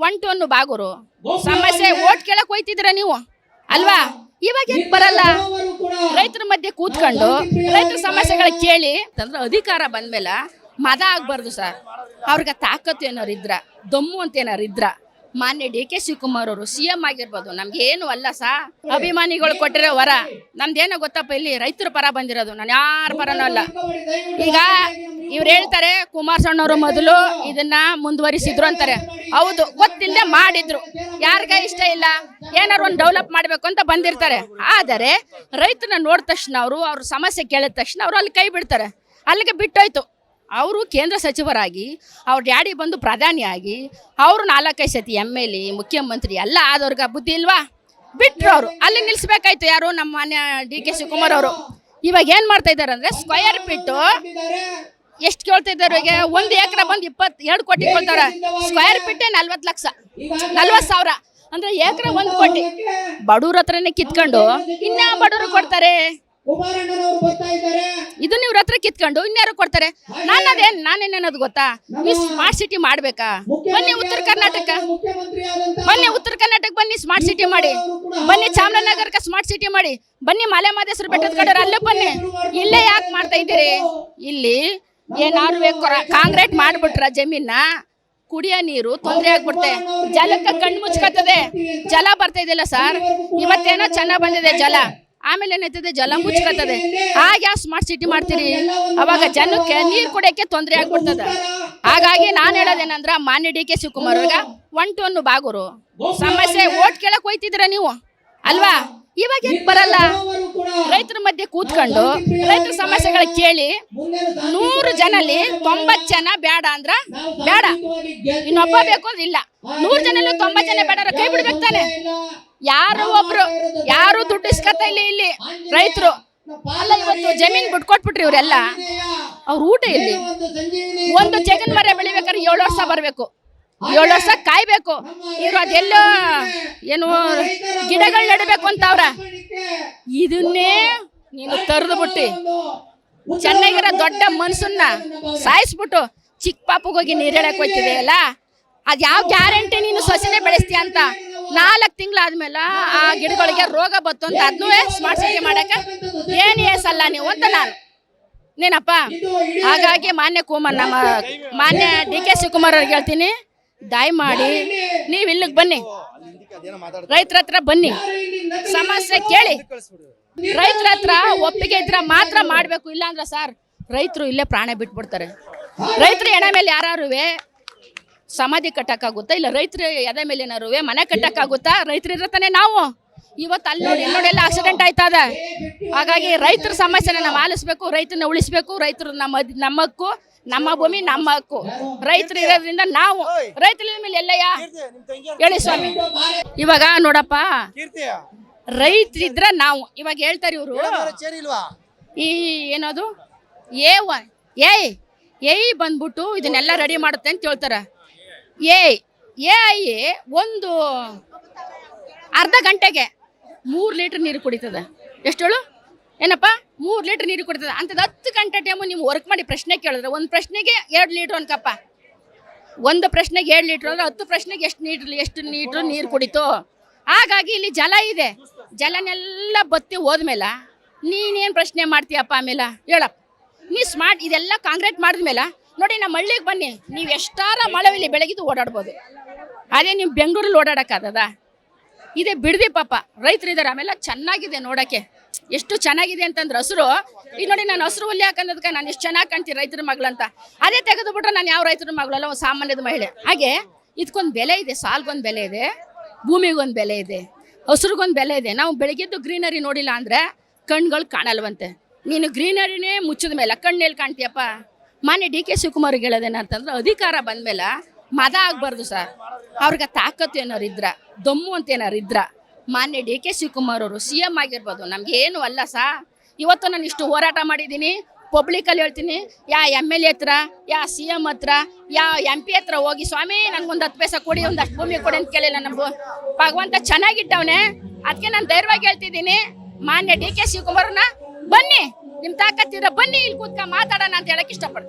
1 ಬಾಗೂರು ಸಮಸ್ಯೆ ಓಟ್ ಕೇಳಕ್ ಹೋಯ್ತಿದ್ರ ನೀವು ಅಲ್ವಾ? ಇವಾಗ ಯಾಕೆ ಬರಲ್ಲ? ರೈತರ ಮಧ್ಯೆ ಕೂತ್ಕೊಂಡು ರೈತರ ಸಮಸ್ಯೆಗಳ ಕೇಳಿ ಅಂದ್ರೆ ಅಧಿಕಾರ ಬಂದ್ಮೇಲೆ ಮದ ಆಗ್ಬಾರ್ದು ಸರ್. ಅವ್ರಿಗೆ ತಾಕತ್ತು ಏನಾರು ಇದ್ರ, ದಮ್ಮು ಅಂತ ಏನಾರು ಇದ್ರ ಮಾನ್ಯ DK ಶಿವಕುಮಾರ್ ಅವರು CM ಆಗಿರ್ಬೋದು. ನಮ್ಗೆ ಏನು ಅಲ್ಲ ಸಾ, ಅಭಿಮಾನಿಗಳು ಕೊಟ್ಟಿರೋ ವರ. ನಮ್ದೇನೋ ಗೊತ್ತಪ್ಪ, ಇಲ್ಲಿ ರೈತರ ಪರ ಬಂದಿರೋದು, ನಾನು ಯಾರ ಪರನೂ ಅಲ್ಲ. ಈಗ ಇವ್ರು ಹೇಳ್ತಾರೆ ಕುಮಾರಸ್ವಾಮಿ ಮೊದಲು ಇದನ್ನ ಮುಂದುವರಿಸಿದ್ರು ಅಂತಾರೆ. ಹೌದು, ಗೊತ್ತಿಲ್ಲದೆ ಮಾಡಿದ್ರು, ಯಾರಿಗ ಇಷ್ಟ ಇಲ್ಲ, ಏನಾರು ಒಂದು ಡೆವಲಪ್ ಮಾಡ್ಬೇಕು ಅಂತ ಬಂದಿರ್ತಾರೆ. ಆದರೆ ರೈತನ ನೋಡಿದ ತಕ್ಷಣ ಅವ್ರ ಸಮಸ್ಯೆ ಕೇಳಿದ ತಕ್ಷಣ ಅವ್ರು ಅಲ್ಲಿ ಕೈ ಬಿಡ್ತಾರೆ. ಅಲ್ಲಿಗೆ ಬಿಟ್ಟೋಯ್ತು. ಅವರು ಕೇಂದ್ರ ಸಚಿವರಾಗಿ ಅವ್ರ ಡ್ಯಾಡಿ ಬಂದು ಪ್ರಧಾನಿಯಾಗಿ ಅವರು 4-5 ಸತಿ MLA ಮುಖ್ಯಮಂತ್ರಿ ಎಲ್ಲ ಆದವ್ರಿಗೆ ಬುದ್ಧಿ ಇಲ್ವಾ? ಬಿಟ್ಟರು. ಅವರು ಅಲ್ಲಿ ನಿಲ್ಲಿಸ್ಬೇಕಾಯ್ತು. ಯಾರು? ನಮ್ಮ ಮಾನ್ಯ DK ಶಿವಕುಮಾರ್ ಅವರು. ಇವಾಗ ಏನು ಮಾಡ್ತಾ ಇದ್ದಾರೆ ಅಂದರೆ ಸ್ಕ್ವಯರ್ ಫೀಟು ಎಷ್ಟು ಕೇಳ್ತಾ ಇದ್ದಾರೆ? ಈಗ 1 ಎಕರೆ ಬಂದು 22 ಕೋಟಿ ಕೊಡ್ತಾರೆ. ಸ್ಕ್ವಯರ್ ಫೀಟೇ 40,00,000 ಅಂದರೆ ಎಕರೆ 1 ಕೋಟಿ. ಬಡವ್ರ ಹತ್ರನೇ ಕಿತ್ಕೊಂಡು ಇನ್ನ ಬಡವರು ಕೊಡ್ತಾರೆ. ಇದನ್ನ ಇವ್ರ ಹತ್ರ ಕಿತ್ಕೊಂಡು ಇನ್ಯಾರು ಕೊಡ್ತಾರೆ. ನಾನೇನನ್ನೋದು ಗೊತ್ತಾ? ನೀವು ಸ್ಮಾರ್ಟ್ ಸಿಟಿ ಮಾಡ್ಬೇಕಾ? ಬನ್ನಿ ಉತ್ತರ ಕರ್ನಾಟಕ, ಬನ್ನಿ ಸ್ಮಾರ್ಟ್ ಸಿಟಿ ಮಾಡಿ. ಬನ್ನಿ ಚಾಮರಾಜನಗರಕ್ಕೆ ಸ್ಮಾರ್ಟ್ ಸಿಟಿ ಮಾಡಿ. ಬನ್ನಿ ಮಲೆ ಮಹದೇಶ್ವರ ಬೆಟ್ಟದ ಕಡೆ ಅಲ್ಲೇ ಬನ್ನಿ. ಇಲ್ಲೇ ಯಾಕೆ ಮಾಡ್ತಾ ಇದ್ದೀರಿ? ಇಲ್ಲಿ ಏನಾದ್ರು ಕಾಂಕ್ರೀಟ್ ಮಾಡ್ಬಿಟ್ರ ಜಮೀನ ಕುಡಿಯೋ ನೀರು ತೊಂದರೆ ಆಗ್ಬಿಡುತ್ತೆ. ಜಲಕ್ಕೆ ಕಣ್ಣು ಮುಚ್ಕತ್ತದೆ. ಜಲ ಬರ್ತಾ ಇದೆಯಲ್ಲ ಸರ್, ಇವತ್ತೇನೋ ಚೆನ್ನಾಗ್ ಬಂದಿದೆ ಜಲ, ಆಮೇಲೆ ಏನಾಯ್ತದೆ ಜಲ ಮುಚ್ಕತ್ತದೆ. ಹಾಗೆ ಸ್ಮಾರ್ಟ್ ಸಿಟಿ ಮಾಡ್ತೀರಿ, ಅವಾಗ ಜನಕ್ಕೆ ನೀರು ಕುಡಿಯೋಕ್ಕೆ ತೊಂದರೆ ಆಗ್ಬಿಡ್ತದೆ. ಹಾಗಾಗಿ ನಾನು ಹೇಳೋದೇನಂದ್ರೆ ಮಾನ್ಯ DK ಶಿವಕುಮಾರ್ ಅವ್ರಿಗೆ 1 ಬಾಗೂರು ಸಮಸ್ಯೆ ಓಟ್ ಕೇಳಕ್ ಹೋಯ್ತಿದ್ರ ನೀವು ಅಲ್ವಾ? ಇವಾಗ ಯಾಕೆ ಬರಲ್ಲ? ರೈತರ ಮಧ್ಯೆ ಕೂತ್ಕೊಂಡು ರೈತರ ಸಮಸ್ಯೆಗಳ ಕೇಳಿ 100 ಜನಲ್ಲಿ 90 ಜನ ಬೇಡ ಅಂದ್ರ ಬೇಡ, ಇನ್ನೊಬ್ಬ ಬೇಕು ಅಂದ್ರೆ ಇಲ್ಲ. 100 ಜನಲ್ಲಿ 90 ಜನ ಬೇಡ, ಕೈ ಬಿಡ್ಬೇಕು ತಾನೆ. ಯಾರು ದುಡ್ಡು ಇಸ್ಕತ್ತ ಇಲ್ಲ ಇಲ್ಲಿ ರೈತರು ಅಲ್ಲ. ಇವತ್ತು ಜಮೀನ್ ಬಿಟ್ಕೊಟ್ಬಿಟ್ರಿ ಇವರೆಲ್ಲ. ಅವ್ರ ಊಟ ಇಲ್ಲಿ ಒಂದು ಜಗನ್ ಮರ ಬೆಳಿಬೇಕಾದ್ರೆ 7 ವರ್ಷ ಬರ್ಬೇಕು, 7 ವರ್ಷ ಕಾಯ್ಬೇಕು. ಇವ್ರು ಅದೆಲ್ಲೋ ಏನು ಗಿಡಗಳು ನೆಡಬೇಕು ಅಂತ ಅವ್ರ. ಇದನ್ನೇ ನೀನು ತರದು ಬಿಟ್ಟು ಚೆನ್ನಾಗಿರೋ ದೊಡ್ಡ ಮನ್ಸನ್ನ ಸಾಯಿಸ್ಬಿಟ್ಟು ಚಿಕ್ಕ ಪಾಪಗೆ ಹೋಗಿ ನೀರ್ ಹೇಳಕ್ ಹೋಗ್ತಿದೆ ಅಲ್ಲ. ಅದ್ ಯಾವ ಗ್ಯಾರಂಟಿ ನೀನು ಸೊಸೆನೆ ಬೆಳೆಸ್ತೀಯ ಅಂತ? 4 ತಿಂಗಳಾದ್ಮೇಲೆ ಆ ಗಿಡಗಳಿಗೆ ರೋಗ ಬತ್ತು ಅಂತ ಅದನ್ನೂ ಸ್ಮಾರ್ಟ್ ಸಿಟಿ ಮಾಡಕ ಏನ್ ಏಸಲ್ಲ ನೀವು ಅಂತ ನಾನು ನೀನಪ್ಪ. ಹಾಗಾಗಿ ನಮ್ಮ ಮಾನ್ಯ DK ಶಿವಕುಮಾರ್ ಅವ್ರಿಗೆ ಹೇಳ್ತೀನಿ, ದಯಮಾಡಿ ನೀವು ಇಲ್ಲಿಗೆ ಬನ್ನಿ, ರೈತರ ಹತ್ರ ಬನ್ನಿ, ಸಮಸ್ಯೆ ಕೇಳಿ. ರೈತರ ಹತ್ರ ಒಪ್ಪಿಗೆ ಇದ್ರ ಮಾತ್ರ ಮಾಡ್ಬೇಕು. ಇಲ್ಲ ಅಂದ್ರೆ ಸರ್ ರೈತರು ಇಲ್ಲೇ ಪ್ರಾಣ ಬಿಟ್ಬಿಡ್ತಾರೆ. ರೈತರ ಎಡೆ ಮೇಲೆ ಯಾರುವೆ ಸಮಾಧಿ ಕಟ್ಟಕ್ಕಾಗುತ್ತಾ? ಇಲ್ಲ ರೈತರ ಎದೆ ಮೇಲೆ ಏನಾರುವೆ ಮನೆ ಕಟ್ಟಕ್ಕಾಗುತ್ತಾ? ರೈತರು ಇರತ್ತಾನೆ ನಾವು. ಇವತ್ತು ಅಲ್ಲಿ ನೋಡಿ ಎಲ್ಲ ಆಕ್ಸಿಡೆಂಟ್ ಆಯ್ತದ. ಹಾಗಾಗಿ ರೈತರ ಸಮಸ್ಯೆನ ನಾವು ಆಲಿಸ್ಬೇಕು, ರೈತರನ್ನ ಉಳಿಸ್ಬೇಕು. ರೈತರು ನಮ್ಮಕ್ಕೂ, ನಮ್ಮ ಭೂಮಿ ನಮ್ಮ ಹಕ್ಕು. ರೈತರು ಇರೋದ್ರಿಂದ ನಾವು ರೈತರ ಮೇಲೆ ಎಲ್ಲಯ್ಯ ಹೇಳಿ ಸ್ವಾಮಿ. ಇವಾಗ ನೋಡಪ್ಪ, ರೈತರಿದ್ರ ನಾವು ಇವಾಗ ಹೇಳ್ತಾರೆ ಇವರು ಈ ಏನದು ಏ ಬಂದ್ಬಿಟ್ಟು ಇದನ್ನೆಲ್ಲ ರೆಡಿ ಮಾಡುತ್ತೆ ಅಂತ ಹೇಳ್ತಾರ. ಒಂದು ಅರ್ಧ ಗಂಟೆಗೆ 3 ಲೀಟರ್ ನೀರು ಕುಡಿತದ. ಎಷ್ಟೇಳು ಏನಪ್ಪ? 3 ಲೀಟರ್ ನೀರು ಕುಡಿತದ. ಅಂಥದ್ದು 10 ಗಂಟೆ ಟೈಮು ನೀವು ವರ್ಕ್ ಮಾಡಿ ಪ್ರಶ್ನೆ ಕೇಳಿದ್ರೆ ಒಂದು ಪ್ರಶ್ನೆಗೆ 2 ಲೀಟ್ರ್ ಅನ್ಕಪ್ಪ. ಒಂದು ಪ್ರಶ್ನೆಗೆ 2 ಲೀಟ್ರ್ ಅಂದ್ರೆ 10 ಪ್ರಶ್ನೆಗೆ ಎಷ್ಟು ಲೀಟ್ರ್ ನೀರು ಕುಡಿತು. ಹಾಗಾಗಿ ಇಲ್ಲಿ ಜಲ ಇದೆ. ಜಲನೆಲ್ಲ ಬತ್ತಿ ಹೋದ್ಮೇಲೆ ನೀನೇನು ಪ್ರಶ್ನೆ ಮಾಡ್ತೀಯಪ್ಪ? ಆಮೇಲೆ ಹೇಳಪ್ಪ, ನೀ ಸ್ಮಾರ್ಟ್ ಇದೆಲ್ಲ ಕಾಂಕ್ರೀಟ್ ಮಾಡಿದ್ಮೇಲೆ ನೋಡಿ ನಮ್ಮ ಹಳ್ಳಿಗೆ ಬನ್ನಿ, ನೀವು ಎಷ್ಟಾರ ಮಳೆವಿಲ್ಲಿ ಬೆಳಗಿದ್ದು ಓಡಾಡ್ಬೋದು. ಅದೇ ನೀವು ಬೆಂಗಳೂರಲ್ಲಿ ಓಡಾಡೋಕ್ಕಾಗದ? ಇದೇ ಬಿಡದಿ ಪಾಪ ರೈತರಿದ್ದಾರೆ. ಆಮೇಲೆ ಚೆನ್ನಾಗಿದೆ ನೋಡೋಕ್ಕೆ, ಎಷ್ಟು ಚೆನ್ನಾಗಿದೆ ಅಂತಂದ್ರೆ ಹಸಿರು. ಈಗ ನೋಡಿ ನಾನು ಹಸಿರು ಹುಲ್ಲಿ ಹಾಕೋದಕ್ಕೆ ನಾನು ಎಷ್ಟು ಚೆನ್ನಾಗಿ ಕಾಣ್ತೀನಿ ರೈತರ ಮಗಳಂತ. ಅದೇ ತೆಗೆದು ಬಿಟ್ರೆ ನಾನು ಯಾವ ರೈತರ ಮಗಳಲ್ಲ, ಒಂದು ಸಾಮಾನ್ಯದ ಮಹಿಳೆ. ಹಾಗೆ ಇದಕ್ಕೊಂದು ಬೆಲೆ ಇದೆ, ಸಾಲ್ಗೊಂದು ಬೆಲೆ ಇದೆ, ಭೂಮಿಗೊಂದು ಬೆಲೆ ಇದೆ, ಹಸಿರಿಗೊಂದು ಬೆಲೆ ಇದೆ. ನಾವು ಬೆಳಗ್ಗೆದ್ದು ಗ್ರೀನರಿ ನೋಡಿಲ್ಲ ಅಂದರೆ ಕಣ್ಗಳು ಕಾಣಲ್ವಂತೆ. ನೀನು ಗ್ರೀನರಿನೇ ಮುಚ್ಚಿದ ಮೇಲೆ ಕಣ್ಣೆಲ್ಲಿ ಕಾಣ್ತೀಯಪ್ಪ? ಮಾನ್ಯ DK ಶಿವಕುಮಾರ್ಗೆ ಹೇಳೋದೇನಂತಂದ್ರೆ ಅಧಿಕಾರ ಬಂದ್ಮೇಲೆ ಮದ ಆಗ್ಬಾರ್ದು ಸರ್. ಅವ್ರಿಗೆ ತಾಕತ್ತು ಏನಾರು ಇದ್ರ, ದಮ್ಮು ಅಂತ ಏನಾರು ಇದ್ರ ಮಾನ್ಯ DK ಶಿವಕುಮಾರ್ ಅವರು CM ಆಗಿರ್ಬೋದು. ನಮ್ಗೆ ಏನು ಅಲ್ಲ ಸಾ. ಇವತ್ತು ನಾನು ಇಷ್ಟು ಹೋರಾಟ ಮಾಡಿದ್ದೀನಿ, ಪಬ್ಲಿಕಲ್ಲಿ ಹೇಳ್ತೀನಿ. MLA ಹತ್ರ, CM ಹತ್ರ, MP ಹತ್ರ ಹೋಗಿ ಸ್ವಾಮಿ ನನ್ಗೊಂದು 10 ಪೈಸೆ ಕೊಡಿ, ಒಂದಷ್ಟು ಭೂಮಿ ಕೊಡಿ ಅಂತ ಕೇಳಿಲ್ಲ. ನಮ್ಮ ಭಗವಂತ ಚೆನ್ನಾಗಿಟ್ಟವನೆ. ಅದಕ್ಕೆ ನಾನು ಧೈರ್ಯವಾಗಿ ಹೇಳ್ತಿದ್ದೀನಿ, ಮಾನ್ಯ DK ಶಿವಕುಮಾರ್ನ ಬನ್ನಿ, ನಿಮ್ ತಾಕತ್ತಿದ್ರೆ ಬನ್ನಿ, ಇಲ್ಲಿ ಕೂತ್ಕ ಮಾತಾಡೋಣ ಅಂತ ಹೇಳಕ್ ಇಷ್ಟಪಡ್ತೀನಿ.